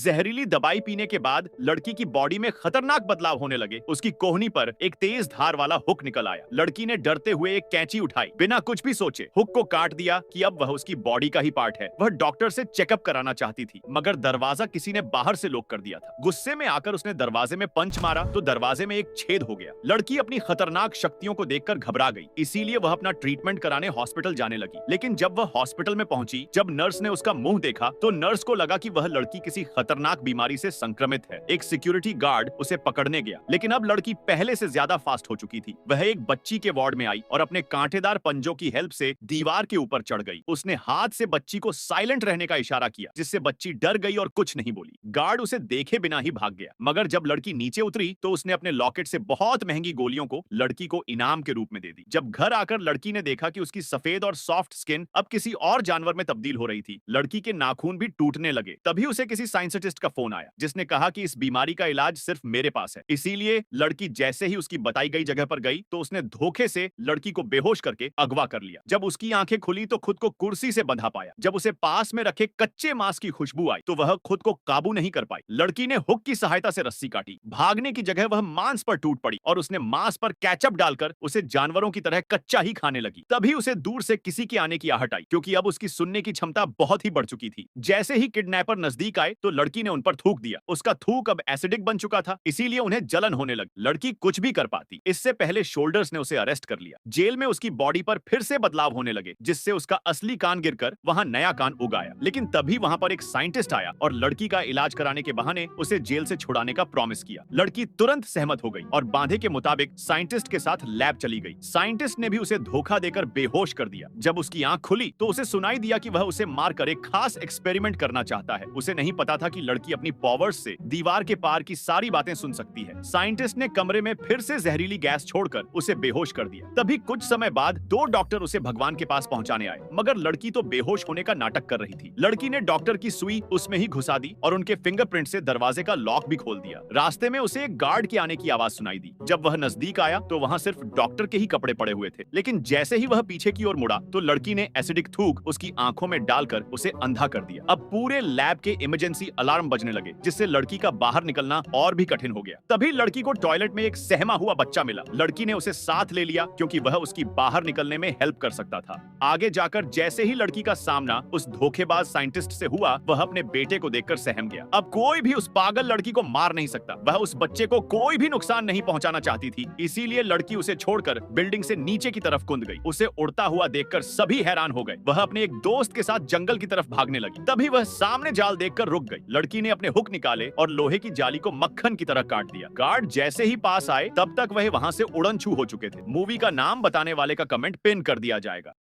जहरीली दवाई पीने के बाद लड़की की बॉडी में खतरनाक बदलाव होने लगे। उसकी कोहनी पर एक तेज धार वाला हुक निकल आया। लड़की ने डरते हुए एक कैंची उठाई, बिना कुछ भी सोचे हुक को काट दिया कि अब वह उसकी बॉडी का ही पार्ट है। वह डॉक्टर से चेकअप कराना चाहती थी, मगर दरवाजा किसी ने बाहर से लॉक कर दिया था। गुस्से में आकर उसने दरवाजे में पंच मारा तो दरवाजे में एक छेद हो गया। लड़की अपनी खतरनाक शक्तियों को देखकर घबरा गई, इसीलिए वह अपना ट्रीटमेंट कराने हॉस्पिटल जाने लगी। लेकिन जब वह हॉस्पिटल में पहुंची, जब नर्स ने उसका मुंह देखा तो नर्स को लगा कि वह लड़की किसी खतरनाक बीमारी से संक्रमित है। एक सिक्योरिटी गार्ड उसे पकड़ने गया, लेकिन अब लड़की पहले से ज्यादा फास्ट हो चुकी थी। वह एक बच्ची के वार्ड में आई और अपने कांटेदार पंजों की हेल्प से दीवार के ऊपर चढ़ गई। उसने हाथ से बच्ची को साइलेंट रहने का इशारा किया, जिससे बच्ची डर गई और कुछ नहीं बोली। गार्ड उसे देखे बिना ही भाग गया, मगर जब लड़की नीचे उतरी तो उसने अपने लॉकेट से बहुत महंगी गोलियों को लड़की को इनाम के रूप में दे दी। जब घर आकर लड़की ने देखा कि उसकी सफेद और सॉफ्ट स्किन अब किसी और जानवर में तब्दील हो रही थी। लड़की के नाखून भी टूटने लगे। तभी उसे किसी साइंटिस्ट का फोन आया, जिसने कहा कि इस बीमारी का इलाज सिर्फ मेरे पास है। इसीलिए लड़की जैसे ही उसकी बताई गई जगह पर गई तो उसने धोखे से लड़की को बेहोश करके अगवा कर लिया। जब उसकी आंखें खुली तो खुद को कुर्सी से बंधा पाया। जब उसे पास में रखे कच्चे मांस की खुशबू आई तो वह खुद को काबू नहीं कर पाई। लड़की ने हुक की सहायता से रस्सी काटी। भागने की जगह वह मांस पर टूट पड़ी और उसने मांस पर केचप डालकर उसे जानवरों की तरह कच्चा ही खाने लगी। तभी उसे दूर से किसी के आने की आहट आई, क्योंकि अब उसकी सुनने की क्षमता बहुत ही बढ़ चुकी थी। जैसे ही किडनैपर नजदीक आए तो लड़की ने उन पर थूक दिया। उसका थूक अब एसिडिक बन चुका था, इसीलिए उन्हें जलन होने लगी। लड़की कुछ भी कर पाती। इससे पहले शोल्डर्स ने उसे अरेस्ट कर लिया। जेल में उसकी बॉडी पर फिर से बदलाव होने लगे, जिससे उसका असली कान गिरकर वहां नया कान उगाया। लेकिन तभी वहां पर एक साइंटिस्ट आया और लड़की का इलाज कराने के बहाने उसे जेल से छुड़ाने का प्रॉमिस किया। लड़की तुरंत सहमत हो गई और बांधे के मुताबिक साइंटिस्ट के साथ लैब चली गई। साइंटिस्ट ने भी उसे धोखा देकर बेहोश कर दिया। जब उसकी आंख खुली तो उसे सुनाई दिया कि वह उसे मारकर एक खास एक्सपेरिमेंट करना चाहता है। उसे नहीं पता था कि लड़की अपनी पावर्स से दीवार के पार की सारी बातें सुन सकती है। साइंटिस्ट ने कमरे में फिर से जहरीली गैस छोड़कर उसे बेहोश कर दिया। तभी कुछ समय बाद 2 डॉक्टर उसे भगवान के पास पहुंचाने आए, मगर लड़की तो बेहोश होने का नाटक कर रही थी। लड़की ने डॉक्टर की सुई उसमें ही घुसा दी और उनके फिंगरप्रिंट से दरवाजे का लॉक भी खोल दिया। रास्ते में उसे एक गार्ड के आने की आवाज सुनाई दी। जब वह नजदीक आया तो वहां सिर्फ डॉक्टर के ही कपड़े पड़े हुए थे। लेकिन जैसे ही वह पीछे की ओर मुड़ा तो लड़की ने एसिडिक थूक उसकी आंखों में डालकर उसे अंधा कर दिया। अब पूरे लैब के इमरजेंसी अलार्म बजने लगे, जिससे लड़की का बाहर निकलना और भी कठिन हो गया। तभी लड़की को टॉयलेट में एक सहमा हुआ बच्चा मिला। लड़की ने उसे साथ ले लिया, क्योंकि वह उसकी बाहर निकलने में हेल्प कर सकता था। आगे जाकर जैसे ही लड़की का सामना उस धोखेबाज साइंटिस्ट से हुआ, वह अपने बेटे को देखकर सहम गया। अब कोई भी उस पागल लड़की को मार नहीं सकता। वह उस बच्चे को कोई भी नुकसान नहीं पहुंचाना चाहती थी, इसीलिए लड़की उसे छोड़कर बिल्डिंग से नीचे की तरफ कूद गई। उसे उड़ता हुआ देखकर सभी हैरान हो गए। वह अपने एक दोस्त के साथ जंगल की तरफ भागने लगी। तभी वह सामने जाल देखकर रुक गई। लड़की ने अपने हुक निकाले और लोहे की जाली को मक्खन की तरह काट दिया। गार्ड जैसे ही पास आए तब तक वह वहां से उड़न छू हो चुके थे। मूवी का नाम बताने वाले का कमेंट पिन कर दिया जाएगा।